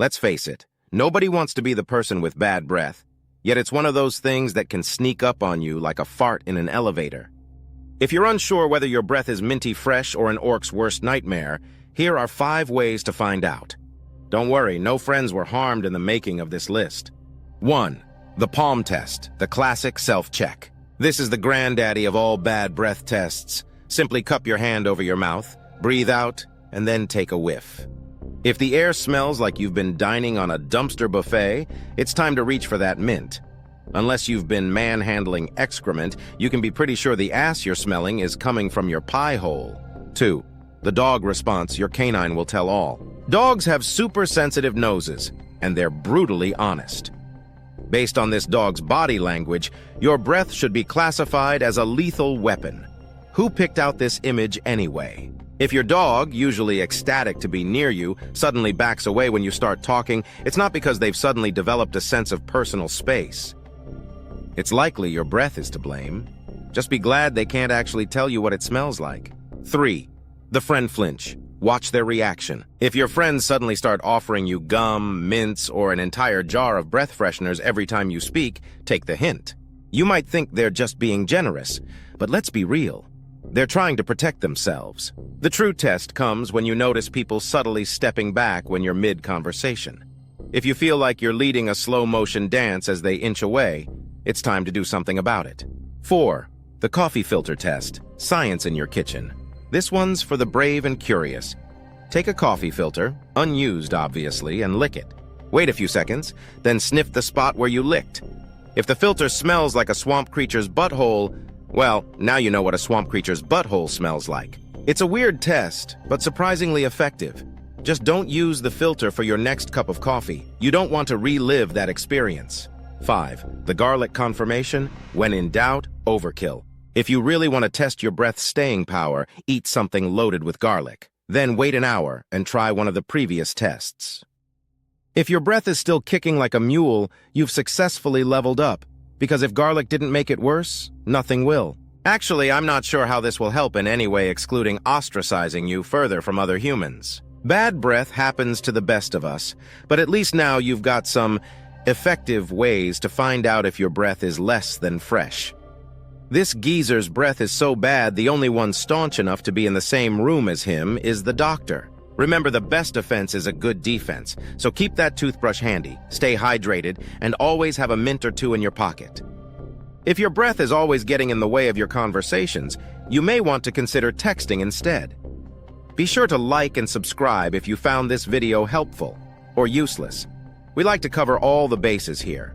Let's face it, nobody wants to be the person with bad breath, yet it's one of those things that can sneak up on you like a fart in an elevator. If you're unsure whether your breath is minty fresh or an orc's worst nightmare, here are 5 ways to find out. Don't worry, no friends were harmed in the making of this list. 1. The palm test, the classic self-check. This is the granddaddy of all bad breath tests. Simply cup your hand over your mouth, breathe out, and then take a whiff. If the air smells like you've been dining on a dumpster buffet, it's time to reach for that mint. Unless you've been manhandling excrement, you can be pretty sure the ass you're smelling is coming from your pie hole. 2. The dog response, your canine will tell all. Dogs have super sensitive noses, and they're brutally honest. Based on this dog's body language, your breath should be classified as a lethal weapon. Who picked out this image anyway? If your dog, usually ecstatic to be near you, suddenly backs away when you start talking, it's not because they've suddenly developed a sense of personal space. It's likely your breath is to blame. Just be glad they can't actually tell you what it smells like. 3. The friend flinch. Watch their reaction. If your friends suddenly start offering you gum, mints, or an entire jar of breath fresheners every time you speak, take the hint. You might think they're just being generous, but let's be real. They're trying to protect themselves. The true test comes when you notice people subtly stepping back when you're mid-conversation. If you feel like you're leading a slow-motion dance as they inch away, it's time to do something about it. 4. The coffee filter test. Science in your kitchen. This one's for the brave and curious. Take a coffee filter, unused obviously, and lick it. Wait a few seconds, then sniff the spot where you licked. If the filter smells like a swamp creature's butthole, well, now you know what a swamp creature's butthole smells like. It's a weird test, but surprisingly effective. Just don't use the filter for your next cup of coffee. You don't want to relive that experience. 5. The garlic confirmation. When in doubt, overkill. If you really want to test your breath's staying power, eat something loaded with garlic. Then wait an hour and try one of the previous tests. If your breath is still kicking like a mule, you've successfully leveled up. Because if garlic didn't make it worse, nothing will. Actually, I'm not sure how this will help in any way excluding ostracizing you further from other humans. Bad breath happens to the best of us, but at least now you've got some effective ways to find out if your breath is less than fresh. This geezer's breath is so bad the only one staunch enough to be in the same room as him is the doctor. Remember, the best offense is a good defense, so keep that toothbrush handy, stay hydrated, and always have a mint or 2 in your pocket. If your breath is always getting in the way of your conversations, you may want to consider texting instead. Be sure to like and subscribe if you found this video helpful or useless. We like to cover all the bases here.